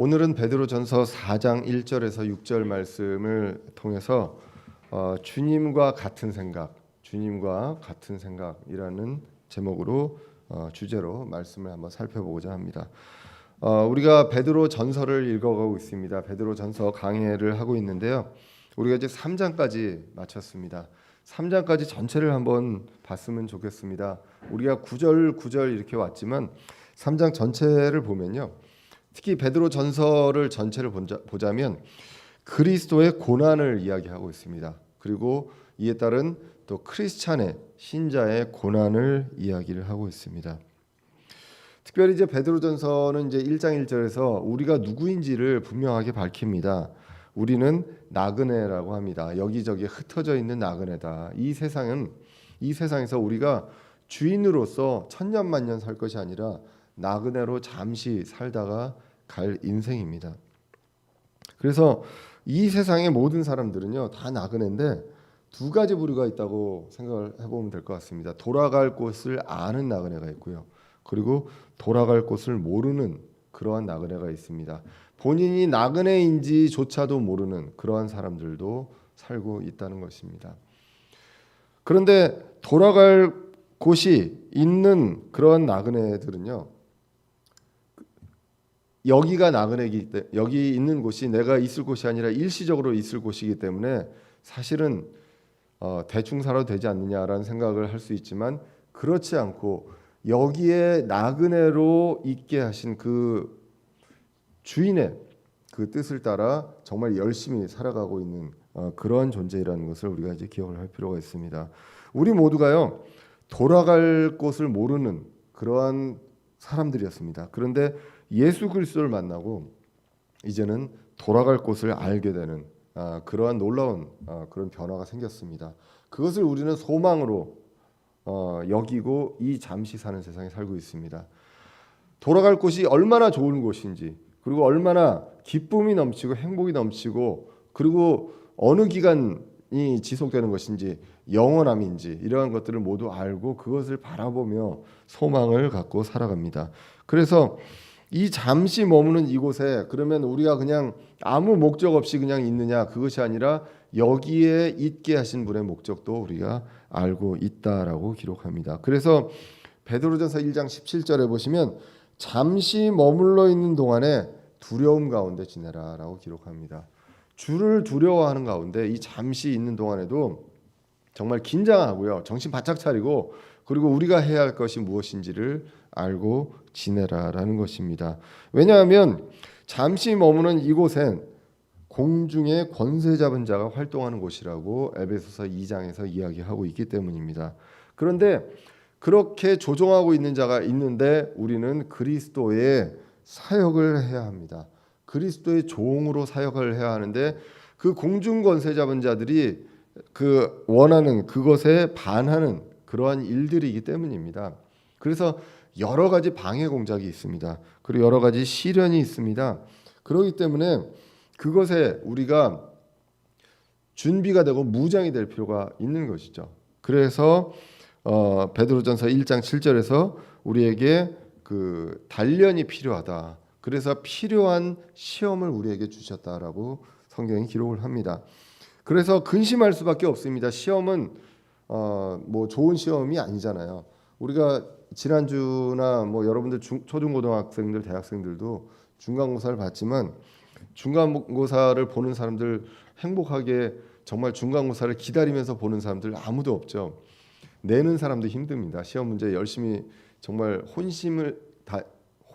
오늘은 베드로전서 4장 1절에서 6절 말씀을 통해서 주님과 같은 생각이라는 제목으로 주제로 말씀을 한번 살펴보고자 합니다. 우리가 베드로전서를 읽어가고 있습니다. 베드로전서 강해를 하고 있는데요. 우리가 이제 3장까지 마쳤습니다. 3장까지 전체를 한번 봤으면 좋겠습니다. 우리가 9절 이렇게 왔지만 3장 전체를 보면요. 특히 베드로전서를 전체를 보자면 그리스도의 고난을 이야기하고 있습니다. 그리고 이에 따른 또 크리스찬의 신자의 고난을 이야기를 하고 있습니다. 특별히 이제 베드로전서는 이제 1장 1절에서 우리가 누구인지를 분명하게 밝힙니다. 우리는 나그네라고 합니다. 여기저기 흩어져 있는 나그네다. 이 세상에서 우리가 주인으로서 천년만년 살 것이 아니라 나그네로 잠시 살다가 갈 인생입니다. 그래서 이 세상의 모든 사람들은요 다 나그네인데 두 가지 부류가 있다고 생각을 해보면 될 것 같습니다. 돌아갈 곳을 아는 나그네가 있고요. 그리고 돌아갈 곳을 모르는 그러한 나그네가 있습니다. 본인이 나그네인지조차도 모르는 그러한 사람들도 살고 있다는 것입니다. 그런데 돌아갈 곳이 있는 그런 나그네들은요. 여기가 나그네이기 때문에 여기 있는 곳이 내가 있을 곳이 아니라 일시적으로 있을 곳이기 때문에 사실은 대충 살아도 되지 않느냐라는 생각을 할 수 있지만 그렇지 않고 여기에 나그네로 있게 하신 그 주인의 그 뜻을 따라 정말 열심히 살아가고 있는 그러한 존재라는 것을 우리가 이제 기억을 할 필요가 있습니다. 우리 모두가요 돌아갈 곳을 모르는 그러한 사람들이었습니다. 그런데 예수 그리스도를 만나고 이제는 돌아갈 곳을 알게 되는 그러한 놀라운 그런 변화가 생겼습니다. 그것을 우리는 소망으로 여기고 이 잠시 사는 세상에 살고 있습니다. 돌아갈 곳이 얼마나 좋은 곳인지 그리고 얼마나 기쁨이 넘치고 행복이 넘치고 그리고 어느 기간이 지속되는 것인지 영원함인지 이러한 것들을 모두 알고 그것을 바라보며 소망을 갖고 살아갑니다. 그래서 이 잠시 머무는 이곳에 그러면 우리가 그냥 아무 목적 없이 그냥 있느냐 그것이 아니라 여기에 있게 하신 분의 목적도 우리가 알고 있다라고 기록합니다. 그래서 베드로전서 1장 17절에 보시면 잠시 머물러 있는 동안에 두려움 가운데 지내라라고 기록합니다. 주를 두려워하는 가운데 이 잠시 있는 동안에도 정말 긴장하고요. 정신 바짝 차리고 그리고 우리가 해야 할 것이 무엇인지를 알고 지내라라는 것입니다. 왜냐하면 잠시 머무는 이곳엔 공중의 권세 잡은 자가 활동하는 곳이라고 에베소서 2장에서 이야기하고 있기 때문입니다. 그런데 그렇게 조종하고 있는 자가 있는데 우리는 그리스도의 사역을 해야 합니다. 그리스도의 종으로 사역을 해야 하는데 그 공중 권세 잡은 자들이 그 원하는 그것에 반하는 그러한 일들이기 때문입니다. 그래서 여러 가지 방해 공작이 있습니다. 그리고 여러 가지 시련이 있습니다. 그렇기 때문에 그것에 우리가 준비가 되고 무장이 될 필요가 있는 것이죠. 그래서 베드로전서 1장 7절에서 우리에게 그 단련이 필요하다. 그래서 필요한 시험을 우리에게 주셨다라고 성경이 기록을 합니다. 그래서 근심할 수밖에 없습니다. 시험은 뭐 좋은 시험이 아니잖아요. 우리가 지난주나 뭐 여러분들 초중고등학생들, 대학생들도 중간고사를 봤지만 중간고사를 보는 사람들 행복하게 정말 중간고사를 기다리면서 보는 사람들 아무도 없죠. 내는 사람도 힘듭니다. 시험 문제 열심히 정말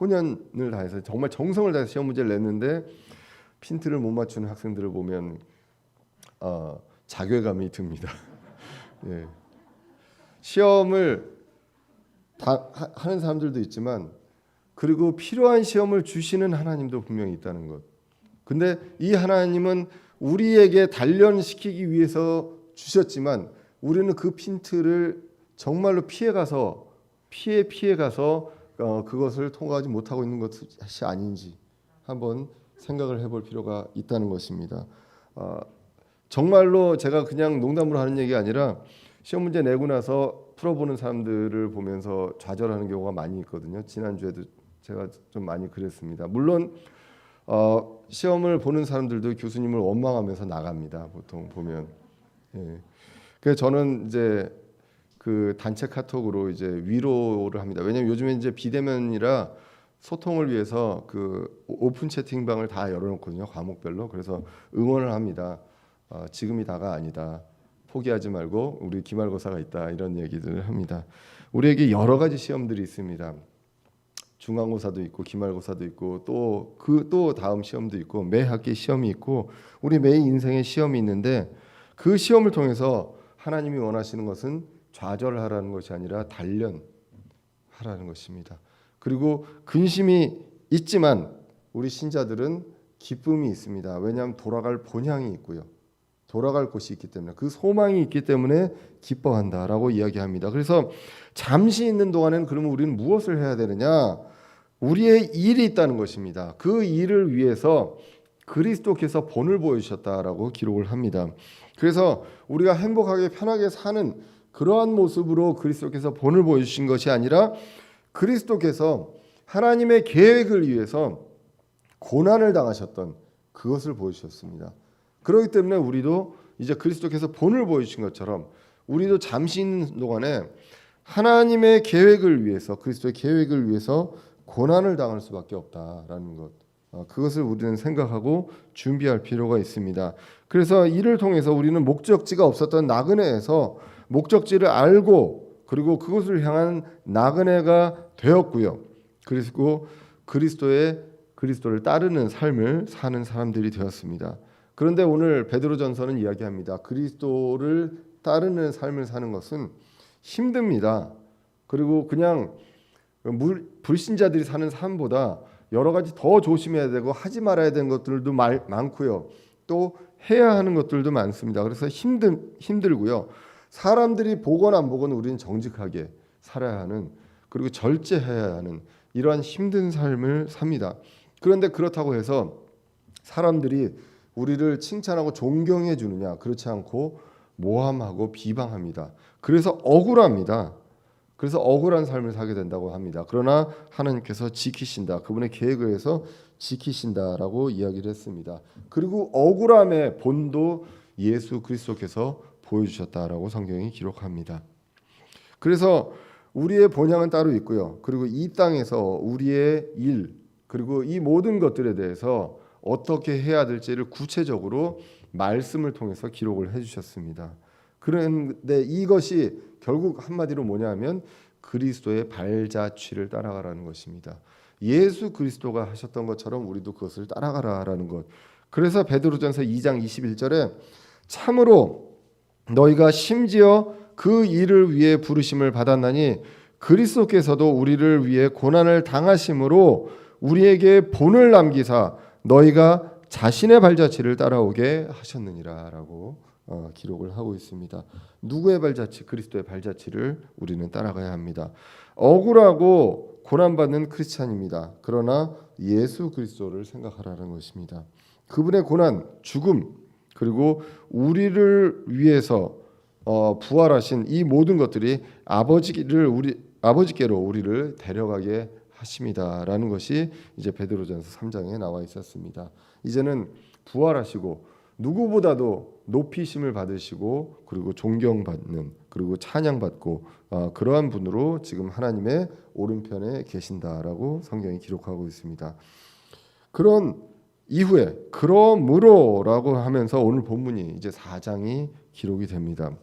혼연을 다해서 정말 정성을 다해서 시험 문제를 냈는데 핀트를 못 맞추는 학생들을 보면 자괴감이 듭니다. 예. 시험을 다 하는 사람들도 있지만 그리고 필요한 시험을 주시는 하나님도 분명히 있다는 것. 근데 이 하나님은 우리에게 단련시키기 위해서 주셨지만 우리는 그 핀트를 정말로 피해가서 그것을 통과하지 못하고 있는 것이 아닌지 한번 생각을 해볼 필요가 있다는 것입니다. 정말로 제가 그냥 농담으로 하는 얘기가 아니라 시험 문제 내고 나서 풀어보는 사람들을 보면서 좌절하는 경우가 많이 있거든요. 지난주에도 제가 좀 많이 그랬습니다. 물론 시험을 보는 사람들도 교수님을 원망하면서 나갑니다. 보통 보면. 예. 그래서 저는 이제 그 단체 카톡으로 이제 위로를 합니다. 왜냐하면 요즘에 이제 비대면이라 소통을 위해서 그 오픈 채팅방을 다 열어놓거든요. 과목별로. 그래서 응원을 합니다. 지금이 다가 아니다. 포기하지 말고 우리 기말고사가 있다. 이런 얘기들을 합니다. 우리에게 여러 가지 시험들이 있습니다. 중간고사도 있고 기말고사도 있고 또 다음 시험도 있고 매 학기 시험이 있고 우리 매 인생에 시험이 있는데 그 시험을 통해서 하나님이 원하시는 것은 좌절하라는 것이 아니라 단련하라는 것입니다. 그리고 근심이 있지만 우리 신자들은 기쁨이 있습니다. 왜냐하면 돌아갈 본향이 있고요. 돌아갈 곳이 있기 때문에 그 소망이 있기 때문에 기뻐한다라고 이야기합니다. 그래서 잠시 있는 동안에는 그러면 우리는 무엇을 해야 되느냐? 우리의 일이 있다는 것입니다. 그 일을 위해서 그리스도께서 본을 보여주셨다라고 기록을 합니다. 그래서 우리가 행복하게 편하게 사는 그러한 모습으로 그리스도께서 본을 보여주신 것이 아니라 그리스도께서 하나님의 계획을 위해서 고난을 당하셨던 그것을 보여주셨습니다. 그렇기 때문에 우리도 이제 그리스도께서 본을 보여주신 것처럼 우리도 잠시 있는 동안에 하나님의 계획을 위해서 그리스도의 계획을 위해서 고난을 당할 수밖에 없다라는 것, 그것을 우리는 생각하고 준비할 필요가 있습니다. 그래서 이를 통해서 우리는 목적지가 없었던 나그네에서 목적지를 알고 그리고 그것을 향한 나그네가 되었고요. 그리고 그리스도를 따르는 삶을 사는 사람들이 되었습니다. 그런데 오늘 베드로전서는 이야기합니다. 그리스도를 따르는 삶을 사는 것은 힘듭니다. 그리고 그냥 불신자들이 사는 삶보다 여러 가지 더 조심해야 되고 하지 말아야 되는 것들도 많고요. 또 해야 하는 것들도 많습니다. 그래서 힘들고요. 사람들이 보건 안 보건 우리는 정직하게 살아야 하는 그리고 절제해야 하는 이러한 힘든 삶을 삽니다. 그런데 그렇다고 해서 사람들이 우리를 칭찬하고 존경해 주느냐? 그렇지 않고 모함하고 비방합니다. 그래서 억울합니다. 그래서 억울한 삶을 살게 된다고 합니다. 그러나 하나님께서 지키신다. 그분의 계획을 해서 지키신다라고 이야기를 했습니다. 그리고 억울함의 본도 예수 그리스도께서 보여주셨다라고 성경이 기록합니다. 그래서 우리의 본향은 따로 있고요. 그리고 이 땅에서 우리의 일 그리고 이 모든 것들에 대해서 어떻게 해야 될지를 구체적으로 말씀을 통해서 기록을 해주셨습니다. 그런데 이것이 결국 한마디로 뭐냐면 그리스도의 발자취를 따라가라는 것입니다. 예수 그리스도가 하셨던 것처럼 우리도 그것을 따라가라라는 것. 그래서 베드로전서 2장 21절에 참으로 너희가 심지어 그 일을 위해 부르심을 받았나니 그리스도께서도 우리를 위해 고난을 당하심으로 우리에게 본을 남기사 너희가 자신의 발자취를 따라오게 하셨느니라라고 기록을 하고 있습니다. 누구의 발자취? 그리스도의 발자취를 우리는 따라가야 합니다. 억울하고 고난받는 크리스찬입니다. 그러나 예수 그리스도를 생각하라는 것입니다. 그분의 고난, 죽음 그리고 우리를 위해서 부활하신 이 모든 것들이 아버지께로 우리를 데려가게 하십니다라는 것이 이제 베드로전서 3장에 나와 있었습니다. 이제는 부활하시고 누구보다도 높이심을 받으시고 그리고 존경받는 그리고 찬양받고 그러한 분으로 지금 하나님의 오른편에 계신다라고 성경이 기록하고 있습니다. 그런 이후에 그러므로라고 하면서 오늘 본문이 이제 4장이 기록이 됩니다.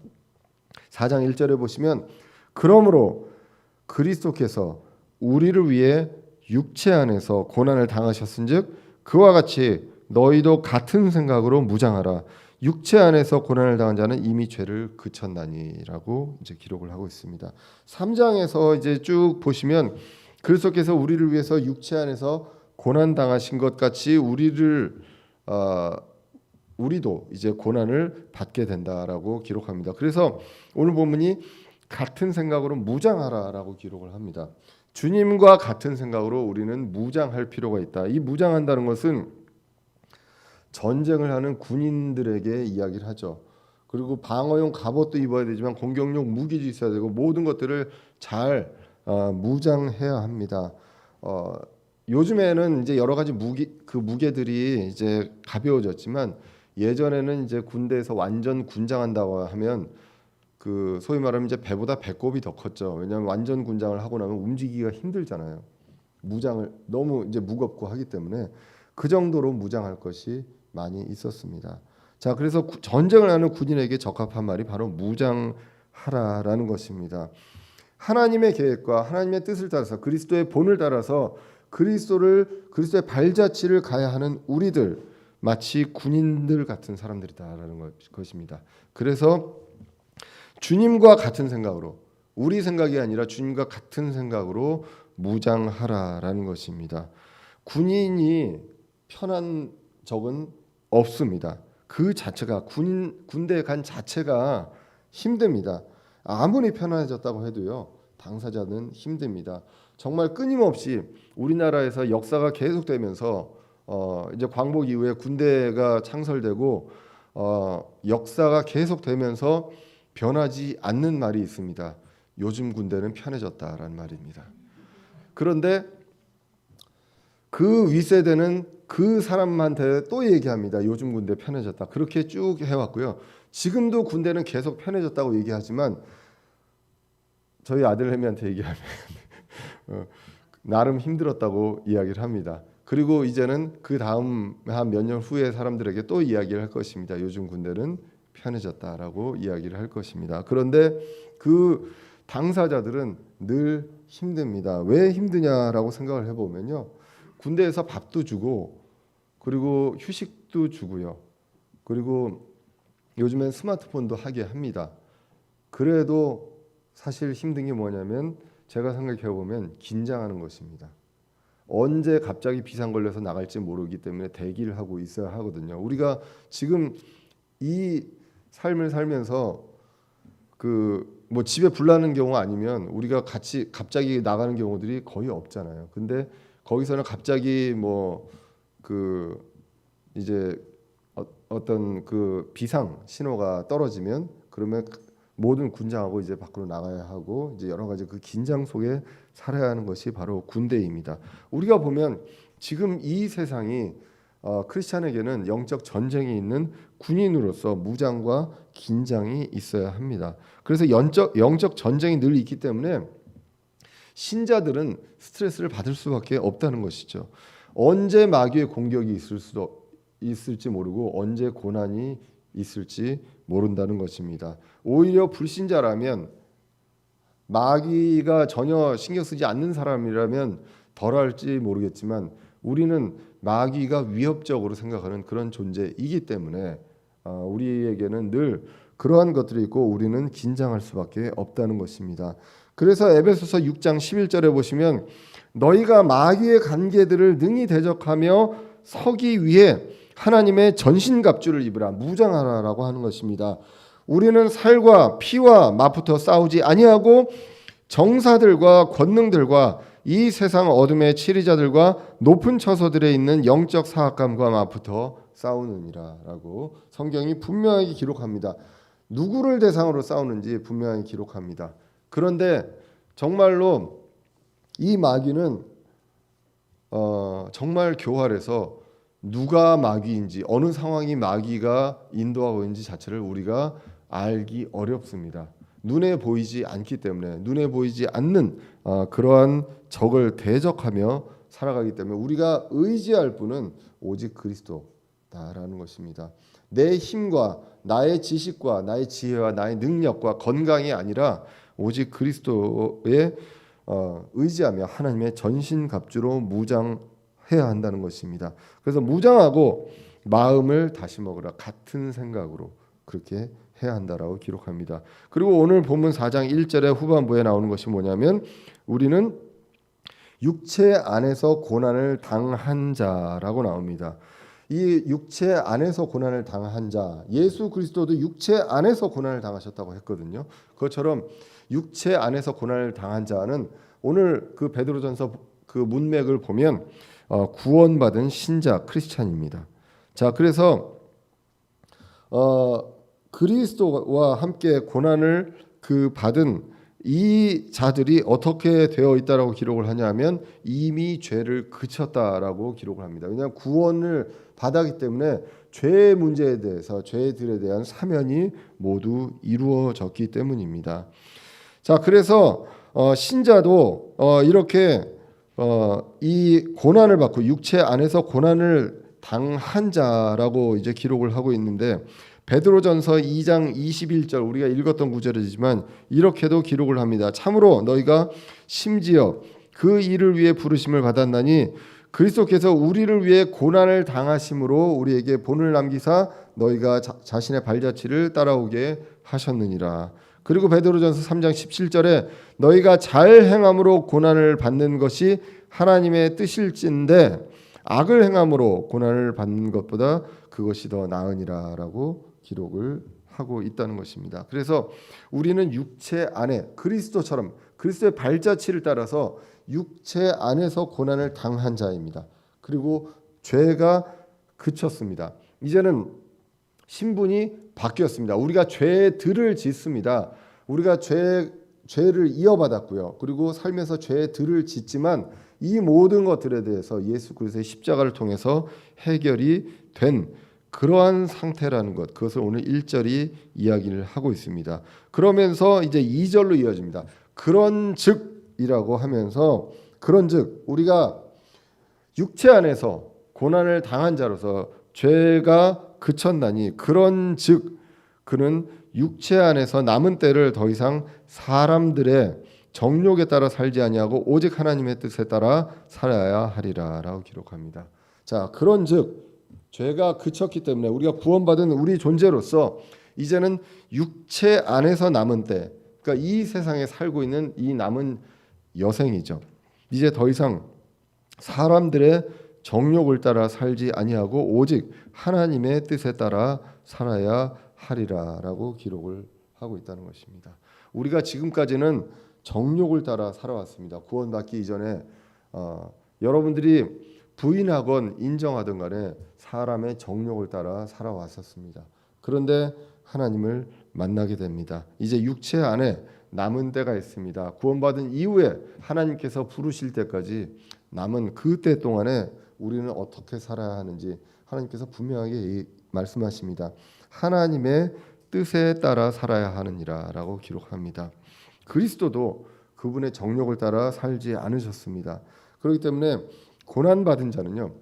4장 1절에 보시면 그러므로 그리스도께서 우리를 위해 육체 안에서 고난을 당하셨은즉 그와 같이 너희도 같은 생각으로 무장하라. 육체 안에서 고난을 당한 자는 이미 죄를 그쳤나니라고 이제 기록을 하고 있습니다. 3장에서 이제 쭉 보시면 그리스도께서 우리를 위해서 육체 안에서 고난 당하신 것 같이 우리도 이제 고난을 받게 된다라고 기록합니다. 그래서 오늘 본문이 같은 생각으로 무장하라라고 기록을 합니다. 주님과 같은 생각으로 우리는 무장할 필요가 있다. 이 무장한다는 것은 전쟁을 하는 군인들에게 이야기를 하죠. 그리고 방어용 갑옷도 입어야 되지만 공격용 무기도 있어야 되고 모든 것들을 잘 무장해야 합니다. 요즘에는 이제 여러 가지 무게들이 이제 가벼워졌지만 예전에는 이제 군대에서 완전 군장한다고 하면 그 소위 말하면 이제 배보다 배꼽이 더 컸죠. 왜냐하면 완전 군장을 하고 나면 움직이기가 힘들잖아요. 무장을 너무 이제 무겁고 하기 때문에 그 정도로 무장할 것이 많이 있었습니다. 자, 그래서 전쟁을 하는 군인에게 적합한 말이 바로 무장하라라는 것입니다. 하나님의 계획과 하나님의 뜻을 따라서 그리스도의 본을 따라서 그리스도의 발자취를 가야 하는 우리들 마치 군인들 같은 사람들이다라는 것입니다. 그래서 주님과 같은 생각으로 우리 생각이 아니라 주님과 같은 생각으로 무장하라라는 것입니다. 군인이 편한 적은 없습니다. 그 자체가 군대에 간 자체가 힘듭니다. 아무리 편안해졌다고 해도요, 당사자는 힘듭니다. 정말 끊임없이 우리나라에서 역사가 계속되면서 이제 광복 이후에 군대가 창설되고 역사가 계속되면서 변하지 않는 말이 있습니다. 요즘 군대는 편해졌다라는 말입니다. 그런데 그 윗세대는 그 사람한테 또 얘기합니다. 요즘 군대 편해졌다. 그렇게 쭉 해왔고요. 지금도 군대는 계속 편해졌다고 얘기하지만 저희 아들내미한테 얘기하면 나름 힘들었다고 이야기를 합니다. 그리고 이제는 그 다음 한 몇 년 후에 사람들에게 또 이야기를 할 것입니다. 요즘 군대는 편해졌다라고 이야기를 할 것입니다. 그런데 그 당사자들은 늘 힘듭니다. 왜 힘드냐라고 생각을 해보면요, 군대에서 밥도 주고 그리고 휴식도 주고요, 그리고 요즘엔 스마트폰도 하게 합니다. 그래도 사실 힘든 게 뭐냐면 제가 생각해 보면 긴장하는 것입니다. 언제 갑자기 비상 걸려서 나갈지 모르기 때문에 대기를 하고 있어야 하거든요. 우리가 지금 이 삶을 살면서 뭐 집에 불 나는 경우 아니면 우리가 같이 갑자기 나가는 경우들이 거의 없잖아요. 근데 거기서는 갑자기 이제 어떤 그 비상 신호가 떨어지면 그러면 모든 군장하고 이제 밖으로 나가야 하고 이제 여러 가지 그 긴장 속에 살아야 하는 것이 바로 군대입니다. 우리가 보면 지금 이 세상이 크리스찬에게는 영적 전쟁이 있는 군인으로서 무장과 긴장이 있어야 합니다. 그래서 영적 전쟁이 늘 있기 때문에 신자들은 스트레스를 받을 수밖에 없다는 것이죠. 언제 마귀의 공격이 있을지 모르고 언제 고난이 있을지 모른다는 것입니다. 오히려 불신자라면 마귀가 전혀 신경 쓰지 않는 사람이라면 덜할지 모르겠지만 우리는 마귀가 위협적으로 생각하는 그런 존재이기 때문에 우리에게는 늘 그러한 것들이 있고 우리는 긴장할 수밖에 없다는 것입니다. 그래서 에베소서 6장 11절에 보시면 너희가 마귀의 관계들을 능히 대적하며 서기 위해 하나님의 전신갑주를 입으라, 무장하라라고 하는 것입니다. 우리는 살과 피와 맞붙어 싸우지 아니하고 정사들과 권능들과 이 세상 어둠의 치리자들과 높은 처소들에 있는 영적 사악감과 맞붙어 싸우느니라라고 성경이 분명하게 기록합니다. 누구를 대상으로 싸우는지 분명히 기록합니다. 그런데 정말로 이 마귀는 정말 교활해서 누가 마귀인지 어느 상황이 마귀가 인도하고 있는지 자체를 우리가 알기 어렵습니다. 눈에 보이지 않기 때문에 눈에 보이지 않는 그러한 적을 대적하며 살아가기 때문에 우리가 의지할 분은 오직 그리스도다라는 것입니다. 내 힘과 나의 지식과 나의 지혜와 나의 능력과 건강이 아니라 오직 그리스도에 의지하며 하나님의 전신갑주로 무장해야 한다는 것입니다. 그래서 무장하고 마음을 다시 먹으라, 같은 생각으로 그렇게 해야 한다라고 기록합니다. 그리고 오늘 본문 4장 1절의 후반부에 나오는 것이 뭐냐면 우리는 육체 안에서 고난을 당한 자라고 나옵니다. 이 육체 안에서 고난을 당한 자, 예수 그리스도도 육체 안에서 고난을 당하셨다고 했거든요. 그것처럼 육체 안에서 고난을 당한 자는 오늘 그 베드로전서 그 문맥을 보면 구원받은 신자 크리스찬입니다. 자, 그래서 그리스도와 함께 고난을 받은 이 자들이 어떻게 되어 있다라고 기록을 하냐면 이미 죄를 그쳤다라고 기록을 합니다. 왜냐하면 구원을 받았기 때문에 죄의 문제에 대해서 죄들에 대한 사면이 모두 이루어졌기 때문입니다. 자, 그래서 신자도 이렇게 이 고난을 받고 육체 안에서 고난을 당한 자라고 이제 기록을 하고 있는데 베드로전서 2장 21절 우리가 읽었던 구절이지만 이렇게도 기록을 합니다. 참으로 너희가 심지어 그 일을 위해 부르심을 받았나니 그리스도께서 우리를 위해 고난을 당하심으로 우리에게 본을 남기사 너희가 자신의 발자취를 따라오게 하셨느니라. 그리고 베드로전서 3장 17절에 너희가 잘 행함으로 고난을 받는 것이 하나님의 뜻일진데 악을 행함으로 고난을 받는 것보다 그것이 더 나으니라라고 기록을 하고 있다는 것입니다. 그래서 우리는 육체 안에 그리스도처럼 그리스도의 발자취를 따라서 육체 안에서 고난을 당한 자입니다. 그리고 죄가 그쳤습니다. 이제는 신분이 바뀌었습니다. 우리가 죄들을 짓습니다. 우리가 죄를 이어받았고요. 그리고 삶에서 죄들을 짓지만 이 모든 것들에 대해서 예수 그리스도의 십자가를 통해서 해결이 된 그러한 상태라는 것, 그것을 오늘 1절이 이야기를 하고 있습니다. 그러면서 이제 2절로 이어집니다. 그런즉이라고 하면서 그런즉 우리가 육체 안에서 고난을 당한 자로서 죄가 그쳤나니 그런즉 그는 육체 안에서 남은 때를 더 이상 사람들의 정욕에 따라 살지 아니하고 오직 하나님의 뜻에 따라 살아야 하리라라고 기록합니다. 자, 그런즉 죄가 그쳤기 때문에 우리가 구원받은 우리 존재로서 이제는 육체 안에서 남은 때, 그러니까 이 세상에 살고 있는 이 남은 여생이죠. 이제 더 이상 사람들의 정욕을 따라 살지 아니하고 오직 하나님의 뜻에 따라 살아야 하리라라고 기록을 하고 있다는 것입니다. 우리가 지금까지는 정욕을 따라 살아왔습니다. 구원받기 이전에 여러분들이 부인하건 인정하든 간에 사람의 정욕을 따라 살아왔었습니다. 그런데 하나님을 만나게 됩니다. 이제 육체 안에 남은 때가 있습니다. 구원받은 이후에 하나님께서 부르실 때까지 남은 그 때 동안에 우리는 어떻게 살아야 하는지 하나님께서 분명하게 말씀하십니다. 하나님의 뜻에 따라 살아야 하느니라라고 기록합니다. 그리스도도 그분의 정욕을 따라 살지 않으셨습니다. 그렇기 때문에 고난받은 자는요,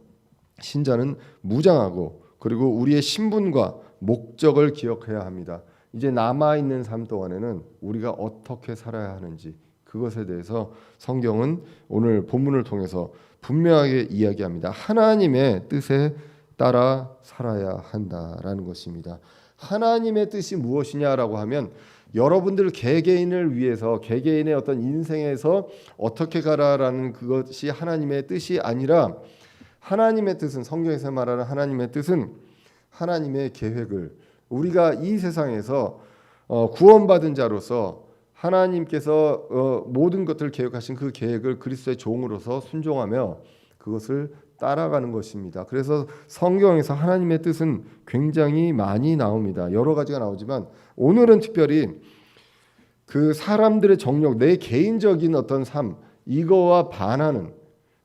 신자는 무장하고 그리고 우리의 신분과 목적을 기억해야 합니다. 이제 남아있는 삶 동안에는 우리가 어떻게 살아야 하는지 그것에 대해서 성경은 오늘 본문을 통해서 분명하게 이야기합니다. 하나님의 뜻에 따라 살아야 한다라는 것입니다. 하나님의 뜻이 무엇이냐라고 하면 여러분들 개개인을 위해서 개개인의 어떤 인생에서 어떻게 가라라는 그것이 하나님의 뜻이 아니라 하나님의 뜻은 성경에서 말하는 하나님의 뜻은 하나님의 계획을 우리가 이 세상에서 구원받은 자로서 하나님께서 모든 것들을 계획하신 그 계획을 그리스도의 종으로서 순종하며 그것을 따라가는 것입니다. 그래서 성경에서 하나님의 뜻은 굉장히 많이 나옵니다. 여러 가지가 나오지만 오늘은 특별히 그 사람들의 정욕, 내 개인적인 어떤 삶 이거와 반하는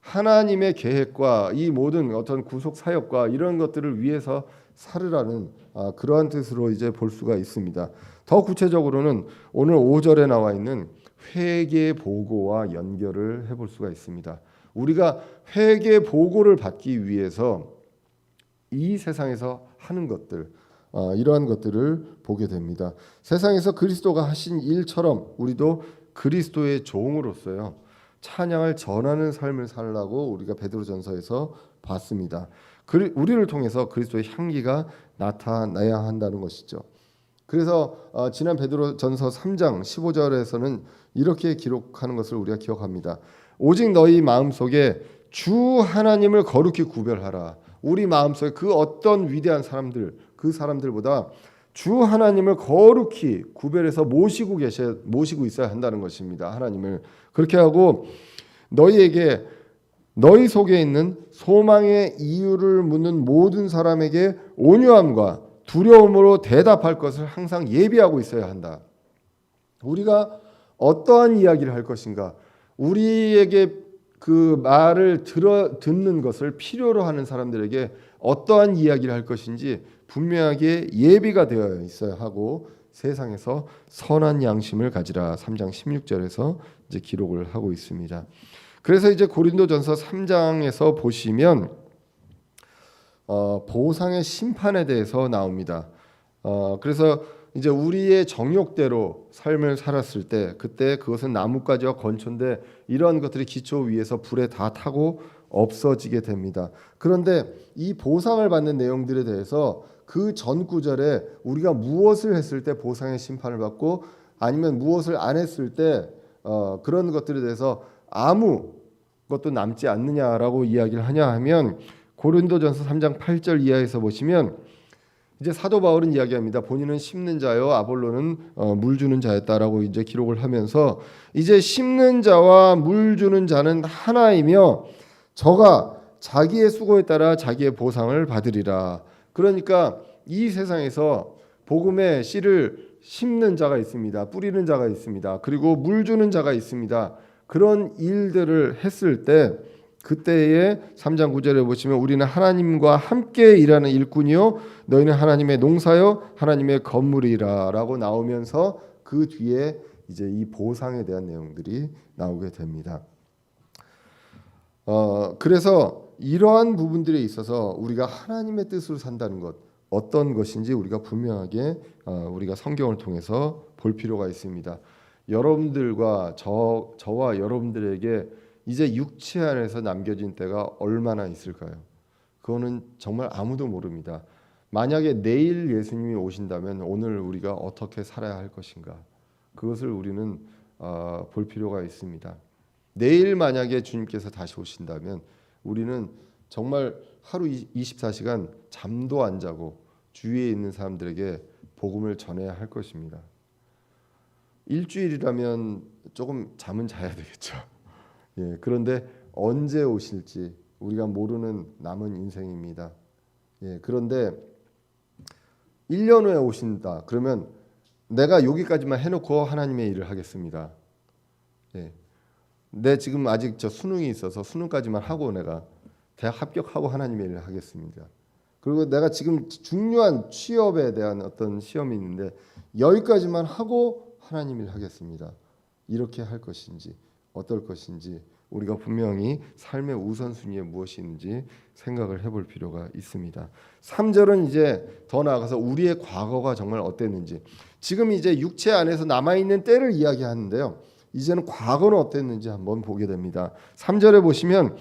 하나님의 계획과 이 모든 어떤 구속 사역과 이런 것들을 위해서 살으라는 그러한 뜻으로 이제 볼 수가 있습니다. 더 구체적으로는 오늘 5절에 나와 있는 회개 보고와 연결을 해볼 수가 있습니다. 우리가 회개 보고를 받기 위해서 이 세상에서 하는 것들 이러한 것들을 보게 됩니다. 세상에서 그리스도가 하신 일처럼 우리도 그리스도의 종으로서요 찬양을 전하는 삶을 살라고 우리가 베드로전서에서 봤습니다. 우리를 통해서 그리스도의 향기가 나타나야 한다는 것이죠. 그래서 지난 베드로전서 3장 15절에서는 이렇게 기록하는 것을 우리가 기억합니다. 오직 너희 마음속에 주 하나님을 거룩히 구별하라. 우리 마음속에 그 어떤 위대한 사람들 그 사람들보다 주 하나님을 거룩히 구별해서 모시고 있어야 한다는 것입니다. 하나님을 그렇게 하고 너희에게 너희 속에 있는 소망의 이유를 묻는 모든 사람에게 온유함과 두려움으로 대답할 것을 항상 예비하고 있어야 한다. 우리가 어떠한 이야기를 할 것인가? 우리에게 그 말을 듣는 것을 필요로 하는 사람들에게 어떠한 이야기를 할 것인지 분명하게 예비가 되어 있어야 하고 세상에서 선한 양심을 가지라 3장 16절에서 이제 기록을 하고 있습니다. 그래서 이제 고린도전서 3장에서 보시면 보상의 심판에 대해서 나옵니다. 그래서 이제 우리의 정욕대로 삶을 살았을 때 그때 그것은 나뭇가지와 건초인데 이러한 것들이 기초 위에서 불에 다 타고 없어지게 됩니다. 그런데 이 보상을 받는 내용들에 대해서 그 전 구절에 우리가 무엇을 했을 때 보상의 심판을 받고 아니면 무엇을 안 했을 때 그런 것들에 대해서 아무 것도 남지 않느냐라고 이야기를 하냐 하면 고린도전서 3장 8절 이하에서 보시면 이제 사도 바울은 이야기합니다. 본인은 심는 자요 아볼로는 물 주는 자였다라고 이제 기록을 하면서 이제 심는 자와 물 주는 자는 하나이며 저가 자기의 수고에 따라 자기의 보상을 받으리라. 그러니까 이 세상에서 복음의 씨를 심는 자가 있습니다. 뿌리는 자가 있습니다. 그리고 물 주는 자가 있습니다. 그런 일들을 했을 때 그때에 3장 9절에 보시면 우리는 하나님과 함께 일하는 일꾼이요 너희는 하나님의 농사요 하나님의 건물이라 라고 나오면서 그 뒤에 이제 이 보상에 대한 내용들이 나오게 됩니다. 그래서 이러한 부분들에 있어서 우리가 하나님의 뜻으로 산다는 것 어떤 것인지 우리가 분명하게 우리가 성경을 통해서 볼 필요가 있습니다. 여러분들과 저와 여러분들에게 이제 육체 안에서 남겨진 때가 얼마나 있을까요? 그거는 정말 아무도 모릅니다. 만약에 내일 예수님이 오신다면 오늘 우리가 어떻게 살아야 할 것인가? 그것을 우리는 볼 필요가 있습니다. 내일 만약에 주님께서 다시 오신다면 우리는 정말 하루 24시간 잠도 안 자고 주위에 있는 사람들에게 복음을 전해야 할 것입니다. 일주일이라면 조금 잠은 자야 되겠죠. 예, 그런데 언제 오실지 우리가 모르는 남은 인생입니다. 예, 그런데 1년 후에 오신다. 그러면 내가 여기까지만 해놓고 하나님의 일을 하겠습니다. 예, 내 지금 아직 수능이 있어서 수능까지만 하고 내가 대학 합격하고 하나님의 일을 하겠습니다. 그리고 내가 지금 중요한 취업에 대한 어떤 시험이 있는데 여기까지만 하고 하나님 일 하겠습니다. 이렇게 할 것인지 어떨 것인지 우리가 분명히 삶의 우선순위에 무엇이 있는지 생각을 해볼 필요가 있습니다. 3절은 이제 더 나아가서 우리의 과거가 정말 어땠는지 지금 이제 육체 안에서 남아있는 때를 이야기하는데요. 이제는 과거는 어땠는지 한번 보게 됩니다. 3절에 보시면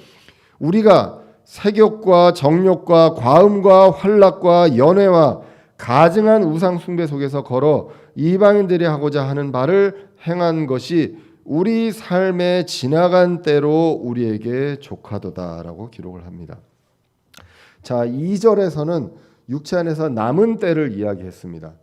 우리가 색욕과 정욕과 과음과 활락과 연회와 가증한 우상 숭배 속에서 걸어 이방인들이 하고자 하는 바를 행한 것이 우리 삶의 지나간 때로 우리에게 족하도다라고 기록을 합니다. 자, 2절에서는 육체 안에서 남은 때를 이야기했습니다.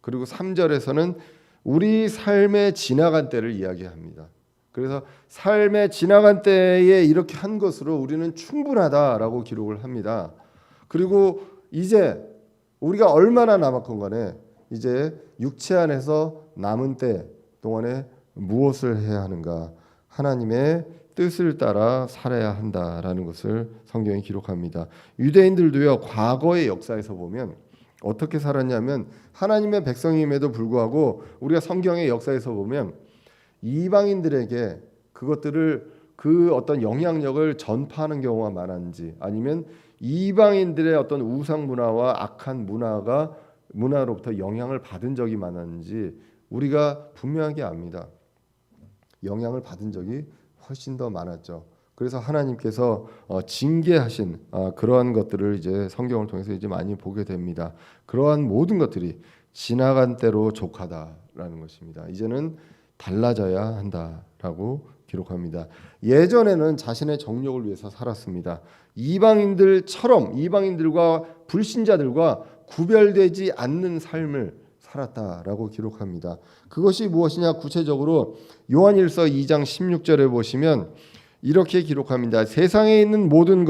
그리고 3절에서는 우리 삶의 지나간 때를 이야기합니다. 그래서 삶의 지나간 때에 이렇게 한 것으로 우리는 충분하다라고 기록을 합니다. 그리고 이제 우리가 얼마나 남았건 간에 이제 육체 안에서 남은 때 동안에 무엇을 해야 하는가? 하나님의 뜻을 따라 살아야 한다라는 것을 성경이 기록합니다. 유대인들도요, 과거의 역사에서 보면 어떻게 살았냐면 하나님의 백성임에도 불구하고 우리가 성경의 역사에서 보면 이방인들에게 그것들을 그 어떤 영향력을 전파하는 경우가 많았는지 아니면 이방인들의 어떤 우상 문화와 악한 문화로부터 영향을 받은 적이 많았는지 우리가 분명하게 압니다. 영향을 받은 적이 훨씬 더 많았죠. 그래서 하나님께서 징계하신 그러한 것들을 이제 성경을 통해서 이제 많이 보게 됩니다. 그러한 모든 것들이 지나간 때로 족하다라는 것입니다. 이제는 달라져야 한다라고 기록합니다. 예전에는 자신의 정욕을 위해서 살았습니다. 이방인들과 불신자들과 구별되지 않는 삶을 살았다라고 기록합니다. 그것이 무엇이냐? 구체적으로 요한일서 2장 16절에 보시면 이렇게 기록합니다. 세상에 있는 모든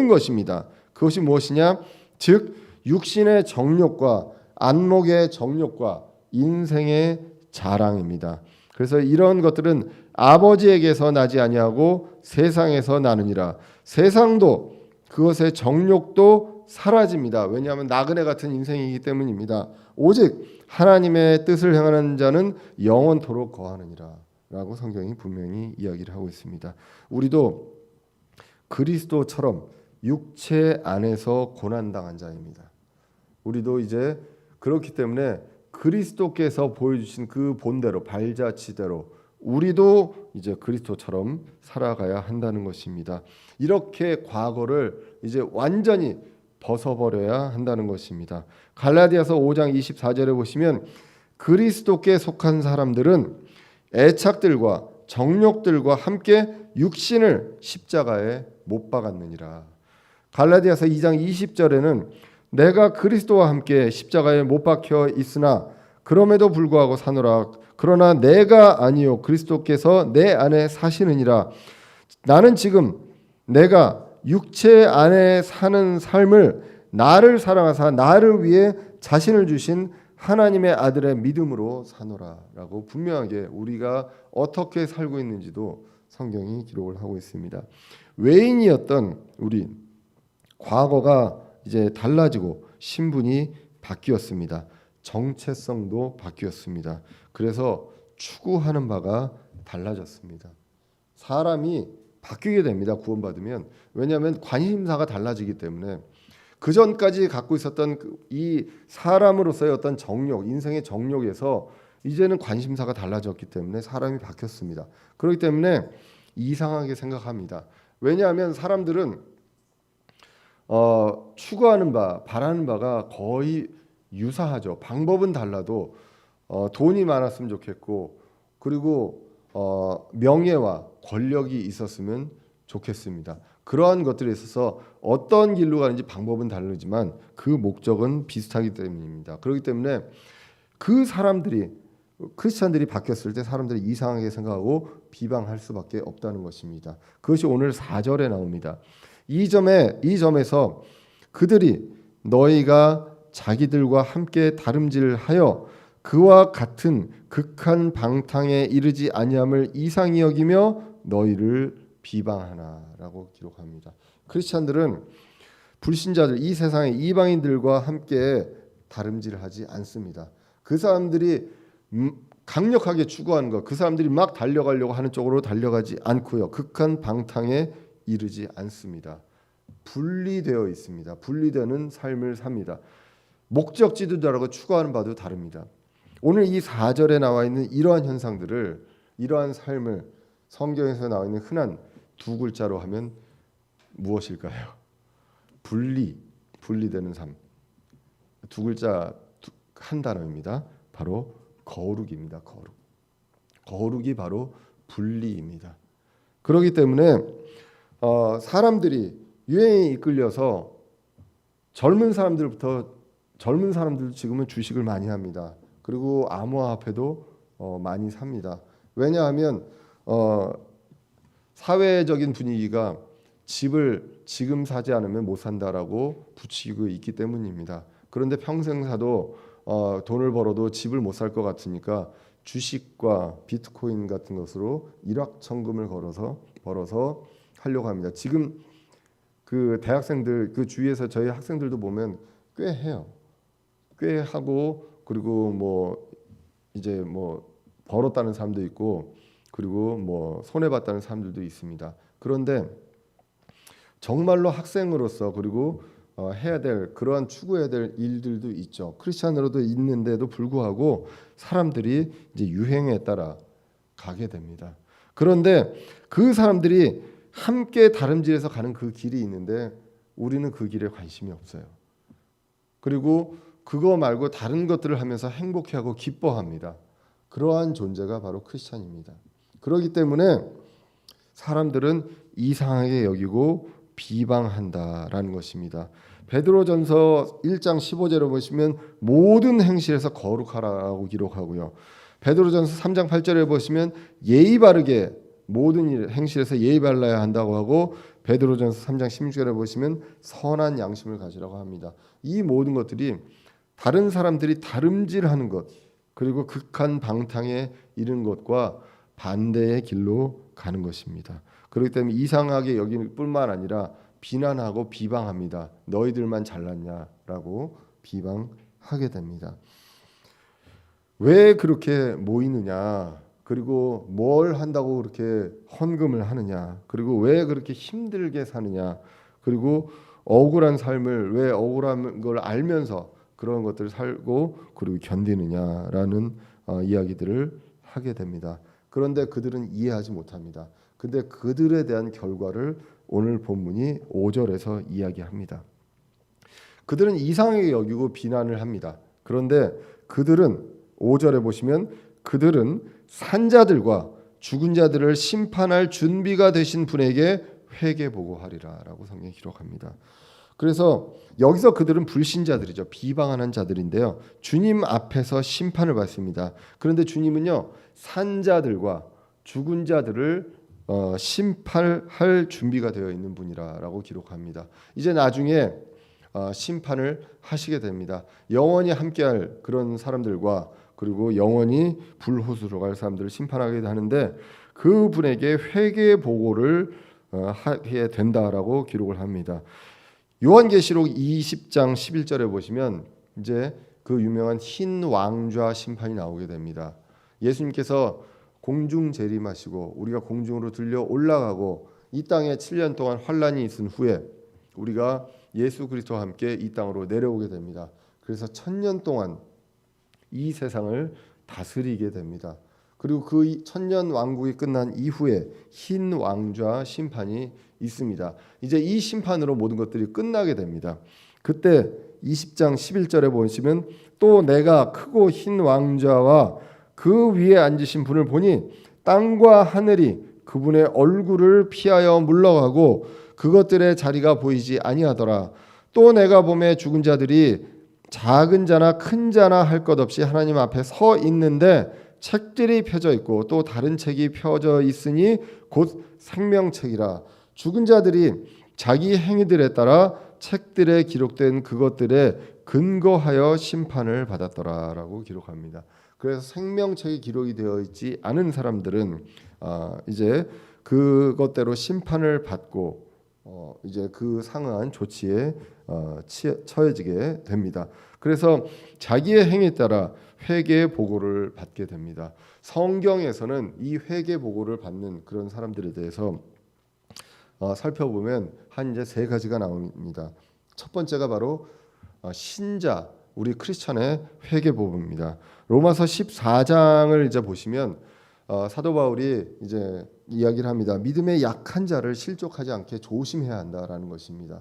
것입니다. 그것이 무엇이냐? 즉 육신의 정욕과 안목의 정욕과 인생의 자랑입니다. 그래서 이런 것들은 아버지에게서 나지 아니하고 세상에서 나느니라. 세상도 그것의 정욕도 사라집니다. 왜냐하면 나그네 같은 인생이기 때문입니다. 오직 하나님의 뜻을 행하는 자는 영원토록 거하느니라 라고 성경이 분명히 이야기를 하고 있습니다. 우리도 그리스도처럼 육체 안에서 고난당한 자입니다. 우리도 이제 그렇기 때문에 그리스도께서 보여주신 그 본대로 발자취대로 우리도 이제 그리스도처럼 살아가야 한다는 것입니다. 이렇게 과거를 이제 완전히 벗어버려야 한다는 것입니다. 갈라디아서 5장 24절에 보시면 그리스도께 속한 사람들은 애착들과 정욕들과 함께 육신을 십자가에 못 박았느니라. 갈라디아서 2장 20절에는 내가 그리스도와 함께 십자가에 못 박혀 있으나 그럼에도 불구하고 사노라. 그러나 내가 아니요 그리스도께서 내 안에 사시느니라. 나는 지금 내가 육체 안에 사는 삶을 나를 사랑하사 나를 위해 자신을 주신 하나님의 아들의 믿음으로 사노라라고 분명하게 우리가 어떻게 살고 있는지도 성경이 기록을 하고 있습니다. 외인이었던 우리 과거가 이제 달라지고 신분이 바뀌었습니다. 정체성도 바뀌었습니다. 그래서 추구하는 바가 달라졌습니다. 사람이 바뀌게 됩니다. 구원받으면. 왜냐하면 관심사가 달라지기 때문에 그 전까지 갖고 있었던 이 사람으로서의 어떤 정욕, 인생의 정욕에서 이제는 관심사가 달라졌기 때문에 사람이 바뀌었습니다. 그렇기 때문에 이상하게 생각합니다. 왜냐하면 사람들은 추구하는 바, 바라는 바가 거의 유사하죠. 방법은 달라도 돈이 많았으면 좋겠고 그리고 명예와 권력이 있었으면 좋겠습니다. 그러한 것들에 있어서 어떤 길로 가는지 방법은 다르지만 그 목적은 비슷하기 때문입니다. 그렇기 때문에 그 사람들이 크리스찬들이 바뀌었을 때 사람들이 이상하게 생각하고 비방할 수밖에 없다는 것입니다. 그것이 오늘 4절에 나옵니다. 이 점에서 그들이 너희가 자기들과 함께 다름질하여 그와 같은 극한 방탕에 이르지 아니함을 이상히 여기며 너희를 비방하나라고 기록합니다. 크리스찬들은 불신자들 이 세상의 이방인들과 함께 다름질하지 않습니다. 그 사람들이 강력하게 추구하는 것, 그 사람들이 막 달려가려고 하는 쪽으로 달려가지 않고요. 극한 방탕에 이르지 않습니다. 분리되어 있습니다. 분리되는 삶을 삽니다. 목적지도 다르고 추구하는 바도 다릅니다. 오늘 이 4절에 나와 있는 이러한 현상들을, 이러한 삶을 성경에서 나와 있는 흔한 두 글자로 하면 무엇일까요? 분리되는 삶. 두 글자 한 단어입니다. 바로 거룩입니다. 거룩이 바로 분리입니다. 그렇기 때문에 사람들이 유행에 이끌려서 젊은 사람들도 지금은 주식을 많이 합니다. 그리고 암호화폐도 많이 삽니다. 왜냐하면 사회적인 분위기가 집을 지금 사지 않으면 못 산다라고 붙이고 있기 때문입니다. 그런데 평생 사도 돈을 벌어도 집을 못 살 것 같으니까 주식과 비트코인 같은 것으로 일확천금을 벌어서 하려고 합니다. 지금 그 대학생들 그 주위에서 저희 학생들도 보면 꽤 해요. 꽤 하고 그리고 뭐 이제 뭐 벌었다는 사람도 있고 그리고 뭐 손해 봤다는 사람들도 있습니다. 그런데 정말로 학생으로서 그리고 해야 될 그러한 추구해야 될 일들도 있죠. 크리스찬으로도 있는데도 불구하고 사람들이 이제 유행에 따라 가게 됩니다. 그런데 그 사람들이 함께 다름질해서 가는 그 길이 있는데 우리는 그 길에 관심이 없어요. 그리고 그거 말고 다른 것들을 하면서 행복해하고 기뻐합니다. 그러한 존재가 바로 크리스찬입니다. 그렇기 때문에 사람들은 이상하게 여기고 비방한다라는 것입니다. 베드로전서 1장 15절을 보시면 모든 행실에서 거룩하라고 기록하고요. 베드로전서 3장 8절에 보시면 예의 바르게 모든 행실에서 예의 발라야 한다고 하고 베드로전서 3장 16절에 보시면 선한 양심을 가지라고 합니다. 이 모든 것들이 다른 사람들이 다름질하는 것, 그리고 극한 방탕에 이른 것과 반대의 길로 가는 것입니다. 그렇기 때문에 이상하게 여길 뿐만 아니라 비난하고 비방합니다. 너희들만 잘났냐라고 비방하게 됩니다. 왜 그렇게 모이느냐? 그리고 뭘 한다고 그렇게 헌금을 하느냐? 그리고 왜 그렇게 힘들게 사느냐? 그리고 억울한 삶을 왜 억울한 걸 알면서 그런 것들을 살고 그리고 견디느냐라는 이야기들을 하게 됩니다. 그런데 그들은 이해하지 못합니다. 근데 그들에 대한 결과를 오늘 본문이 5절에서 이야기합니다. 그들은 이상하게 여기고 비난을 합니다. 그런데 그들은 5절에 보시면 그들은 산자들과 죽은 자들을 심판할 준비가 되신 분에게 회개 보고하리라라고 성경이 기록합니다. 그래서 여기서 그들은 불신자들이죠. 비방하는 자들인데요. 주님 앞에서 심판을 받습니다. 그런데 주님은요, 산자들과 죽은 자들을 심판할 준비가 되어 있는 분이라고 기록합니다. 이제 나중에 심판을 하시게 됩니다. 영원히 함께할 그런 사람들과 그리고 영원히 불호수로 갈 사람들을 심판하게 하는데 그분에게 회개 보고를 하게 된다라고 기록을 합니다. 요한계시록 20장 11절에 보시면 이제 그 유명한 흰 왕좌 심판이 나오게 됩니다. 예수님께서 공중 재림하시고 우리가 공중으로 들려 올라가고 이 땅에 7년 동안 환란이 있은 후에 우리가 예수 그리스도와 함께 이 땅으로 내려오게 됩니다. 그래서 1000년 동안 이 세상을 다스리게 됩니다. 그리고 그 1000년 왕국이 끝난 이후에 흰 왕좌 심판이 있습니다. 이제 이 심판으로 모든 것들이 끝나게 됩니다. 그때 20장 11절에 보시면 또 내가 크고 흰 왕좌와 그 위에 앉으신 분을 보니 땅과 하늘이 그분의 얼굴을 피하여 물러가고 그것들의 자리가 보이지 아니하더라. 또 내가 보매 죽은 자들이 작은 자나 큰 자나 할 것 없이 하나님 앞에 서 있는데 책들이 펴져 있고 또 다른 책이 펴져 있으니 곧 생명책이라. 죽은 자들이 자기 행위들에 따라 책들에 기록된 그것들에 근거하여 심판을 받았더라라고 기록합니다. 그래서 생명책이 기록이 되어 있지 않은 사람들은 이제 그것대로 심판을 받고 이제 그 상응한 조치에 처해지게 됩니다. 그래서 자기의 행위에 따라 회개 보고를 받게 됩니다. 성경에서는 이 회개 보고를 받는 그런 사람들에 대해서 살펴보면 한 이제 세 가지가 나옵니다. 첫 번째가 바로 신자 우리 크리스천의 회개 보고입니다. 로마서 14장을 이제 보시면 사도 바울이 이제 이야기를 합니다. 믿음의 약한 자를 실족하지 않게 조심해야 한다라는 것입니다.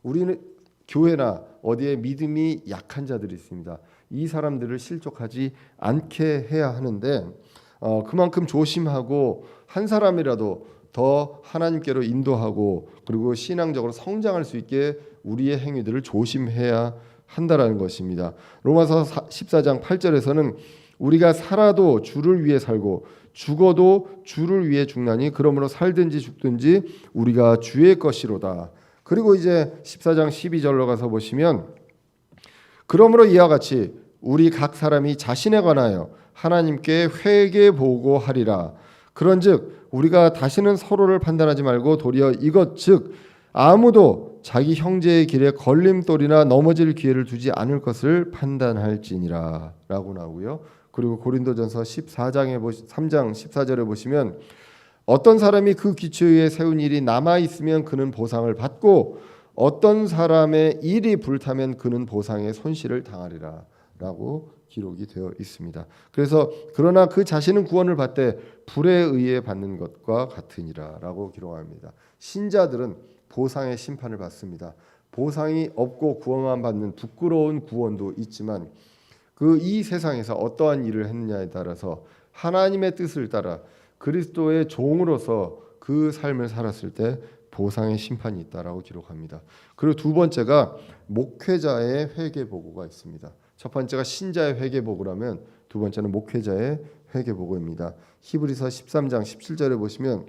우리는 교회나 어디에 믿음이 약한 자들이 있습니다. 이 사람들을 실족하지 않게 해야 하는데 그만큼 조심하고 한 사람이라도 더 하나님께로 인도하고 그리고 신앙적으로 성장할 수 있게 우리의 행위들을 조심해야 한다라는 것입니다. 로마서 14장 8절에서는 우리가 살아도 주를 위해 살고 죽어도 주를 위해 죽나니 그러므로 살든지 죽든지 우리가 주의 것이로다. 그리고 이제 14장 12절로 가서 보시면 그러므로 이와 같이 우리 각 사람이 자신에 관하여 하나님께 회개 보고하리라. 그런즉 우리가 다시는 서로를 판단하지 말고 도리어 이것 즉 아무도 자기 형제의 길에 걸림돌이나 넘어질 기회를 두지 않을 것을 판단할지니라 라고 나오고요. 그리고 고린도전서 14장에 3장 14절에 보시면 어떤 사람이 그 기초 위에 세운 일이 남아 있으면 그는 보상을 받고 어떤 사람의 일이 불타면 그는 보상의 손실을 당하리라 라고 기록이 되어 있습니다. 그래서 그러나 그 자신은 구원을 받되 불에 의해 받는 것과 같으니라 라고 기록합니다. 신자들은 보상의 심판을 받습니다. 보상이 없고 구원만 받는 부끄러운 구원도 있지만 그 이 세상에서 어떠한 일을 했느냐에 따라서 하나님의 뜻을 따라 그리스도의 종으로서 그 삶을 살았을 때 보상의 심판이 있다라고 기록합니다. 그리고 두 번째가 목회자의 회개 보고가 있습니다. 첫 번째가 신자의 회개 보고라면 두 번째는 목회자의 회개 보고입니다. 히브리서 13장 17절에 보시면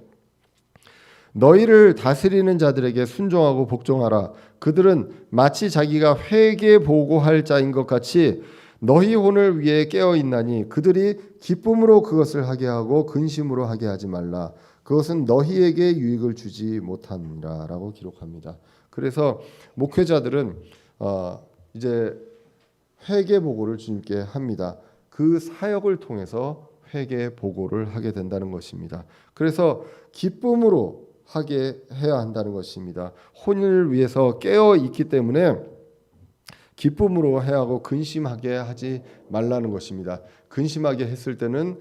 너희를 다스리는 자들에게 순종하고 복종하라. 그들은 마치 자기가 회개 보고할 자인 것 같이 너희 혼을 위해 깨어 있나니 그들이 기쁨으로 그것을 하게 하고 근심으로 하게 하지 말라. 그것은 너희에게 유익을 주지 못하니라라고 기록합니다. 그래서 목회자들은 이제 회개 보고를 주님께 합니다. 그 사역을 통해서 회개 보고를 하게 된다는 것입니다. 그래서 기쁨으로 하게 해야 한다는 것입니다. 혼을 위해서 깨어 있기 때문에 기쁨으로 해야 하고 근심하게 하지 말라는 것입니다. 근심하게 했을 때는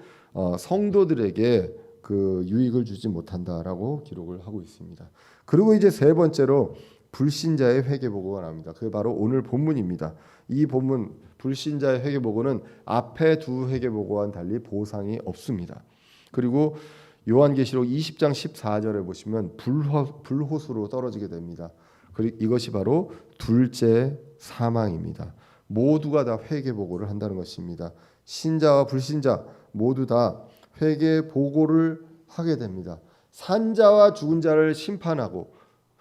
성도들에게 그 유익을 주지 못한다라고 기록을 하고 있습니다. 그리고 이제 세 번째로 불신자의 회개 보고가 나옵니다. 그게 바로 오늘 본문입니다. 이 본문 불신자의 회개 보고는 앞에 두 회개 보고와는 달리 보상이 없습니다. 그리고 요한계시록 20장 14절에 보시면 불호수로 떨어지게 됩니다. 그리고 이것이 바로 둘째 사망입니다. 모두가 다 회개 보고를 한다는 것입니다. 신자와 불신자 모두 다 회개 보고를 하게 됩니다. 산자와 죽은 자를 심판하고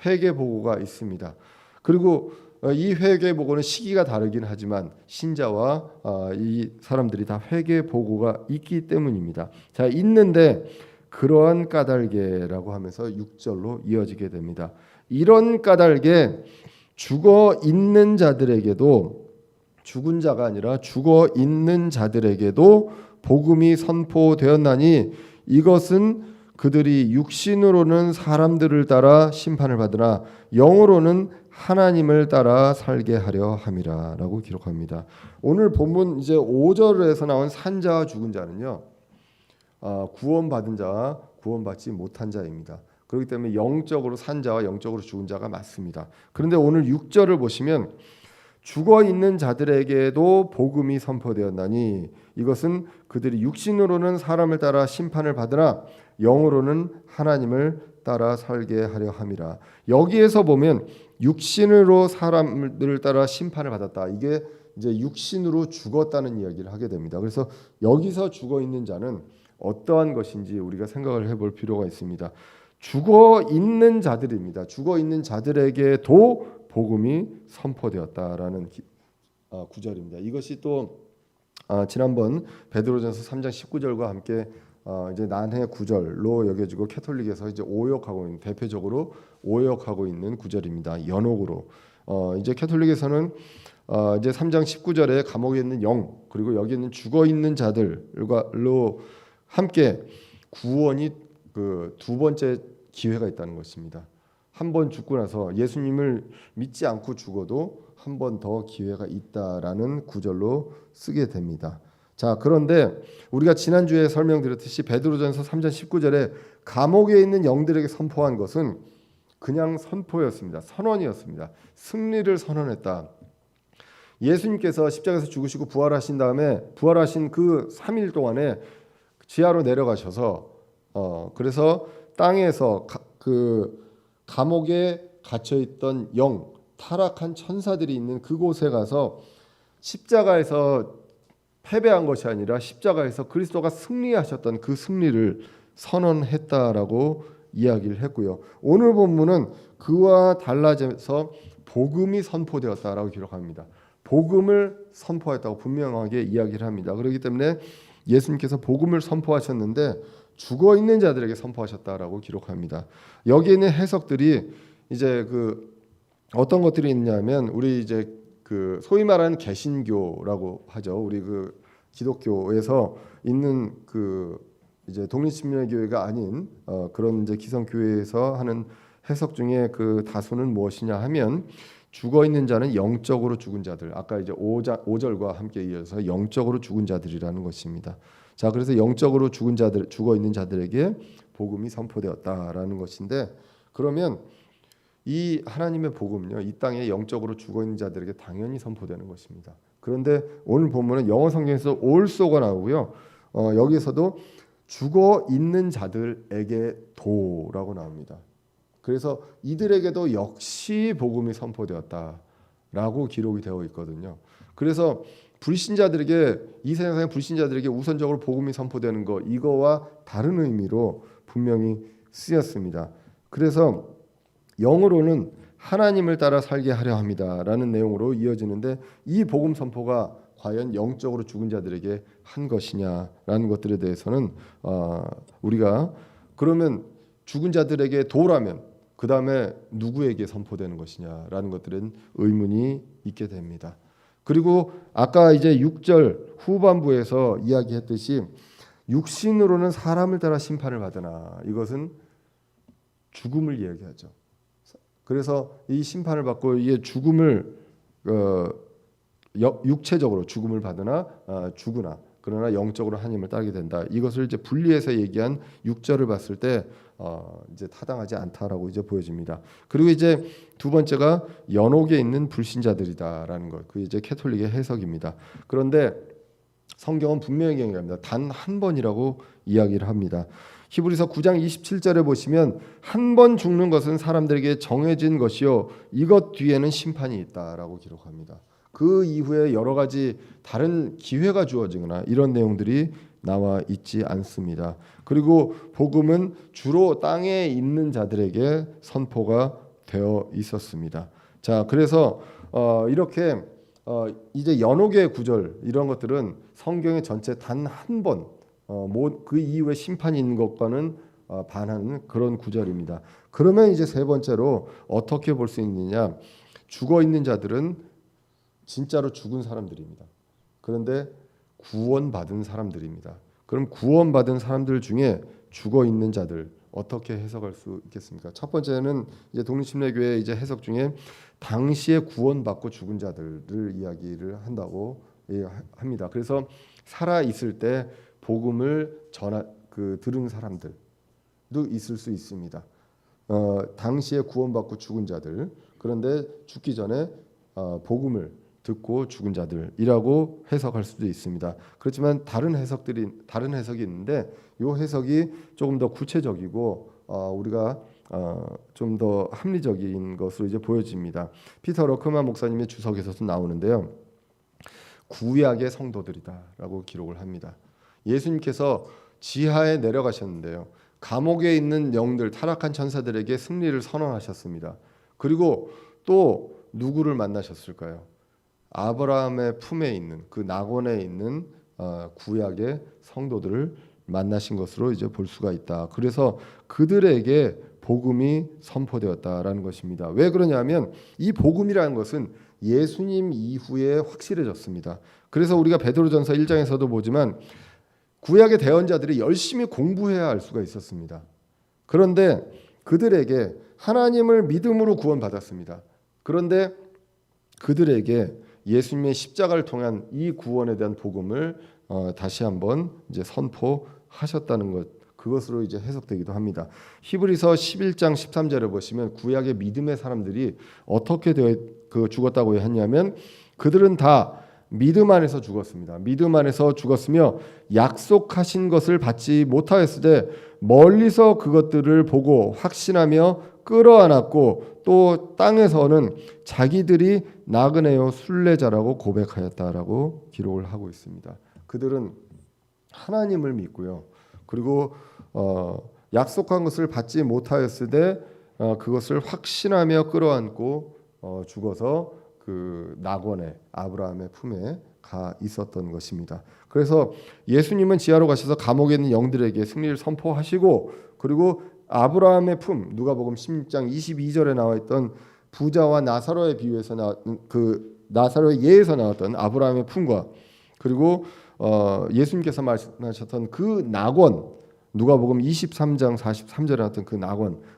회개 보고가 있습니다. 그리고 이 회개 보고는 시기가 다르긴 하지만 신자와 이 사람들이 다 회개 보고가 있기 때문입니다. 자, 있는데 그러한 까닭에라고 하면서 6절로 이어지게 됩니다. 이런 까닭에 죽어 있는 자들에게도, 죽은 자가 아니라 죽어 있는 자들에게도 복음이 선포되었나니 이것은 그들이 육신으로는 사람들을 따라 심판을 받으나 영으로는 하나님을 따라 살게 하려 함이라라고 기록합니다. 오늘 본문 이제 5절에서 나온 산자와 죽은 자는요, 구원받은 자와 구원받지 못한 자입니다. 그렇기 때문에 영적으로 산자와 영적으로 죽은 자가 맞습니다. 그런데 오늘 6절을 보시면 죽어 있는 자들에게도 복음이 선포되었나니 이것은 그들이 육신으로는 사람을 따라 심판을 받으나 영으로는 하나님을 따라 살게 하려 함이라. 여기에서 보면 육신으로 사람들을 따라 심판을 받았다. 이게 이제 육신으로 죽었다는 이야기를 하게 됩니다. 그래서 여기서 죽어 있는 자는 어떠한 것인지 우리가 생각을 해볼 필요가 있습니다. 죽어 있는 자들입니다. 죽어 있는 자들에게도 복음이 선포되었다라는 구절입니다. 이것이 또 지난번 베드로전서 3장 19절과 함께 이제 난해 구절로 여겨지고 캐톨릭에서 이제 오역하고 있는, 대표적으로 오역하고 있는 구절입니다. 연옥으로 이제 캐톨릭에서는 이제 3장 19절에 감옥에 있는 영, 그리고 여기 있는 죽어 있는 자들로 함께 구원이 그 두 번째 기회가 있다는 것입니다. 한 번 죽고 나서 예수님을 믿지 않고 죽어도 한 번 더 기회가 있다라는 구절로 쓰게 됩니다. 자, 그런데 우리가 지난주에 설명드렸듯이 베드로전서 3장 19절에 감옥에 있는 영들에게 선포한 것은 그냥 선포였습니다. 선언이었습니다. 승리를 선언했다. 예수님께서 십자가에서 죽으시고 부활하신 다음에 부활하신 그 3일 동안에 지하로 내려가셔서 그래서 땅에서 그 감옥에 갇혀 있던 영, 타락한 천사들이 있는 그곳에 가서 십자가에서 패배한 것이 아니라 십자가에서 그리스도가 승리하셨던 그 승리를 선언했다라고 이야기를 했고요. 오늘 본문은 그와 달라져서 복음이 선포되었다라고 기록합니다. 복음을 선포했다고 분명하게 이야기를 합니다. 그렇기 때문에 예수님께서 복음을 선포하셨는데 죽어 있는 자들에게 선포하셨다라고 기록합니다. 여기에 있는 해석들이 이제 그 어떤 것들이 있냐면 우리 이제 그 소위 말하는 개신교라고 하죠. 우리 그 기독교에서 있는 그 이제 독립침례교회가 아닌 그런 이제 기성교회에서 하는 해석 중에 그 다수는 무엇이냐 하면 죽어 있는 자는 영적으로 죽은 자들. 아까 이제 5절과 함께 이어서 영적으로 죽은 자들이라는 것입니다. 자, 그래서 영적으로 죽은 자들, 죽어 있는 자들에게 복음이 선포되었다라는 것인데, 그러면 이 하나님의 복음은요, 이 땅에 영적으로 죽어 있는 자들에게 당연히 선포되는 것입니다. 그런데 오늘 본문은 영어 성경에서 also가 나오고요, 여기서도 죽어 있는 자들에게 도라고 나옵니다. 그래서 이들에게도 역시 복음이 선포되었다라고 기록이 되어 있거든요. 그래서 불신자들에게, 이 세상의 불신자들에게 우선적으로 복음이 선포되는 거, 이거와 다른 의미로 분명히 쓰였습니다. 그래서 영으로는 하나님을 따라 살게 하려 합니다라는 내용으로 이어지는데, 이 복음 선포가 과연 영적으로 죽은 자들에게 한 것이냐라는 것들에 대해서는 우리가 그러면 죽은 자들에게 도라면 그 다음에 누구에게 선포되는 것이냐라는 것들은 의문이 있게 됩니다. 그리고 아까 이제 6절 후반부에서 이야기했듯이 육신으로는 사람을 따라 심판을 받으나 이것은 죽음을 이야기하죠. 그래서 이 심판을 받고 이게 죽음을 육체적으로 죽음을 받으나 죽으나 그러나 영적으로 하나님을 따르게 된다. 이것을 이제 분리해서 얘기한 6절을 봤을 때 이제 타당하지 않다라고 이제 보여집니다. 그리고 이제 두 번째가 연옥에 있는 불신자들이다라는 것. 그 이제 캐톨릭의 해석입니다. 그런데 성경은 분명히 얘기합니다. 단 한 번이라고 이야기를 합니다. 히브리서 9장 27절에 보시면 한 번 죽는 것은 사람들에게 정해진 것이요 이것 뒤에는 심판이 있다라고 기록합니다. 그 이후에 여러 가지 다른 기회가 주어지거나 이런 내용들이 나와 있지 않습니다. 그리고 복음은 주로 땅에 있는 자들에게 선포가 되어 있었습니다. 자, 그래서 이렇게 이제 연옥의 구절 이런 것들은 성경의 전체 단 한 번, 그 이후에 심판이 있는 것과는 반하는 그런 구절입니다. 그러면 이제 세 번째로 어떻게 볼 수 있느냐? 죽어 있는 자들은 진짜로 죽은 사람들입니다. 그런데 구원받은 사람들입니다. 그럼 구원받은 사람들 중에 죽어 있는 자들 어떻게 해석할 수 있겠습니까? 첫 번째는 이제 독립침례교회 이제 해석 중에 당시에 구원받고 죽은 자들을 이야기를 한다고 합니다. 그래서 살아 있을 때 복음을 들은 사람들도 있을 수 있습니다. 당시에 구원받고 죽은 자들 그런데 죽기 전에 복음을 듣고 죽은 자들이라고 해석할 수도 있습니다. 그렇지만 다른 해석이 있는데 이 해석이 조금 더 구체적이고 우리가 좀 더 합리적인 것으로 이제 보여집니다. 피터 러크만 목사님의 주석에서도 나오는데요. 구약의 성도들이다라고 기록을 합니다. 예수님께서 지하에 내려가셨는데요. 감옥에 있는 영들, 타락한 천사들에게 승리를 선언하셨습니다. 그리고 또 누구를 만나셨을까요? 아브라함의 품에 있는 그 낙원에 있는 구약의 성도들을 만나신 것으로 이제 볼 수가 있다. 그래서 그들에게 복음이 선포되었다라는 것입니다. 왜 그러냐면 이 복음이라는 것은 예수님 이후에 확실해졌습니다. 그래서 우리가 베드로전서 1장에서도 보지만 구약의 대언자들이 열심히 공부해야 알 수가 있었습니다. 그런데 그들에게 하나님을 믿음으로 구원받았습니다. 그런데 그들에게 예수님의 십자가를 통한 이 구원에 대한 복음을 다시 한번 이제 선포하셨다는 것, 그것으로 이제 해석되기도 합니다. 히브리서 11장 13절에 보시면 구약의 믿음의 사람들이 어떻게 죽었다고 했냐면 그들은 다 믿음 안에서 죽었습니다. 믿음 안에서 죽었으며 약속하신 것을 받지 못하였으되 멀리서 그것들을 보고 확신하며 끌어안았고 또 땅에서는 자기들이 나그네요 순례자라고 고백하였다라고 기록을 하고 있습니다. 그들은 하나님을 믿고요. 그리고 약속한 것을 받지 못하였으되 그것을 확신하며 끌어안고 죽어서 그 낙원에 아브라함의 품에 가 있었던 것입니다. 그래서 예수님은 지하로 가셔서 감옥에 있는 영들에게 승리를 선포하시고 그리고 아브라함의 품 누가복음 16장 22절에 나와 있던 부자와 나사로의 비유에서 나왔던 그 나사로의 예에서 나왔던 아브라함의 품과 그리고 예수님께서 말씀하셨던 그 낙원 누가복음 23장 43절에 나왔던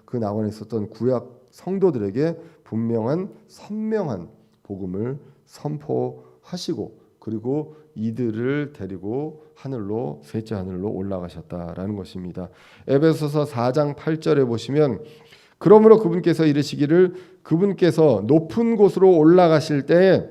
그 낙원에 있었던 구약 성도들에게 분명한 선명한 복음을 선포하시고 그리고 이들을 데리고 하늘로 셋째 하늘로 올라가셨다라는 것입니다. 에베소서 4장 8절에 보시면 그러므로 그분께서 이르시기를 그분께서 높은 곳으로 올라가실 때에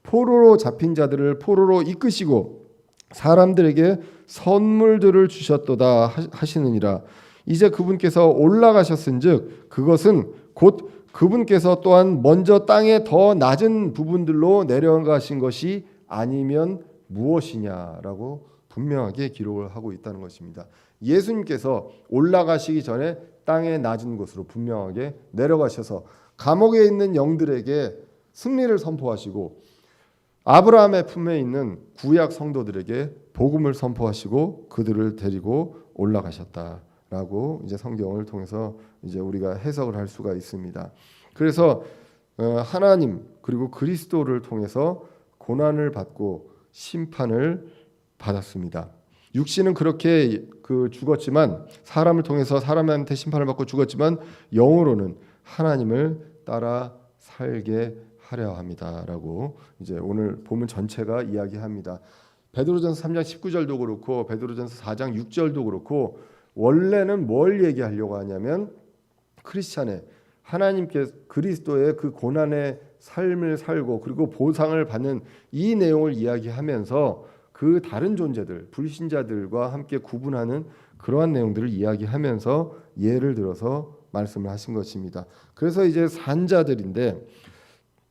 포로로 잡힌 자들을 포로로 이끄시고 사람들에게 선물들을 주셨도다 하시느니라. 이제 그분께서 올라가셨은즉 그것은 곧 그분께서 또한 먼저 땅의 더 낮은 부분들로 내려가신 것이 아니면 무엇이냐라고 분명하게 기록을 하고 있다는 것입니다. 예수님께서 올라가시기 전에 땅의 낮은 곳으로 분명하게 내려가셔서 감옥에 있는 영들에게 승리를 선포하시고 아브라함의 품에 있는 구약 성도들에게 복음을 선포하시고 그들을 데리고 올라가셨다라고 이제 성경을 통해서 이제 우리가 해석을 할 수가 있습니다. 그래서 하나님 그리고 그리스도를 통해서 고난을 받고 심판을 받았습니다. 육신은 그렇게 죽었지만 사람을 통해서 사람한테 심판을 받고 죽었지만 영으로는 하나님을 따라 살게 하려 합니다라고 이제 오늘 본문 전체가 이야기합니다. 베드로전서 3장 19절도 그렇고 베드로전서 4장 6절도 그렇고 원래는 뭘 얘기하려고 하냐면 크리스찬의 하나님께 그리스도의 그 고난의 삶을 살고 그리고 보상을 받는 이 내용을 이야기하면서 그 다른 존재들 불신자들과 함께 구분하는 그러한 내용들을 이야기하면서 예를 들어서 말씀을 하신 것입니다. 그래서 이제 산자들인데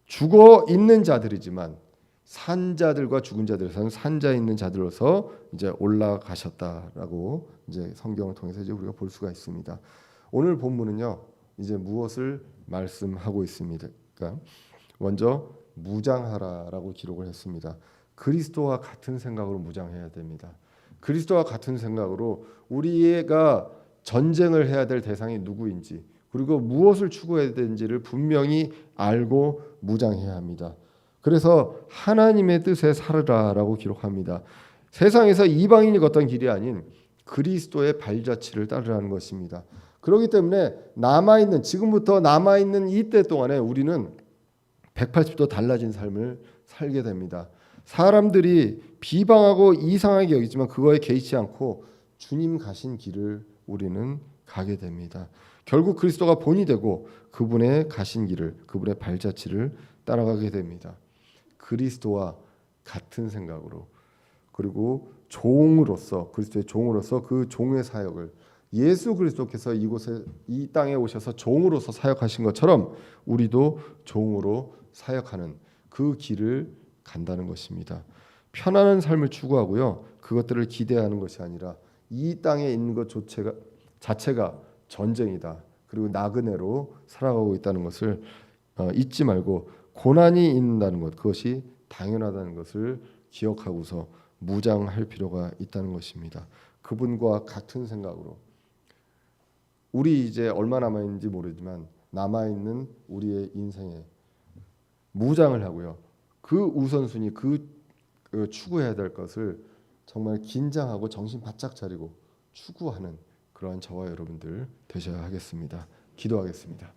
죽어 있는 자들이지만 산자들과 죽은 자들에서는 산자 있는 자들로서 이제 올라가셨다라고 이제 성경을 통해서 이제 우리가 볼 수가 있습니다. 오늘 본문은요 이제 무엇을 말씀하고 있습니까? 먼저 무장하라라고 기록을 했습니다. 그리스도와 같은 생각으로 무장해야 됩니다. 그리스도와 같은 생각으로 우리가 전쟁을 해야 될 대상이 누구인지 그리고 무엇을 추구해야 되는지를 분명히 알고 무장해야 합니다. 그래서 하나님의 뜻에 살으라라고 기록합니다. 세상에서 이방인이 걷던 길이 아닌 그리스도의 발자취를 따르라는 것입니다. 그렇기 때문에 지금부터 남아있는 이때 동안에 우리는 180도 달라진 삶을 살게 됩니다. 사람들이 비방하고 이상하게 여기지만 그거에 개의치 않고 주님 가신 길을 우리는 가게 됩니다. 결국 그리스도가 본이 되고 그분의 가신 길을 그분의 발자취를 따라가게 됩니다. 그리스도와 같은 생각으로 그리고 종으로서 그리스도의 종으로서 그 종의 사역을 예수 그리스도께서 이 땅에 오셔서 종으로서 사역하신 것처럼 우리도 종으로 사역하는 그 길을 간다는 것입니다. 편안한 삶을 추구하고요. 그것들을 기대하는 것이 아니라 이 땅에 있는 것 자체가 전쟁이다. 그리고 나그네로 살아가고 있다는 것을 잊지 말고 고난이 있다는 것 그것이 당연하다는 것을 기억하고서 무장할 필요가 있다는 것입니다. 그분과 같은 생각으로 우리 이제 얼마 남아있는지 모르지만 남아있는 우리의 인생에 무장을 하고요. 그 우선순위 그 추구해야 될 것을 정말 긴장하고 정신 바짝 차리고 추구하는 그러한 저와 여러분들 되셔야 하겠습니다. 기도하겠습니다.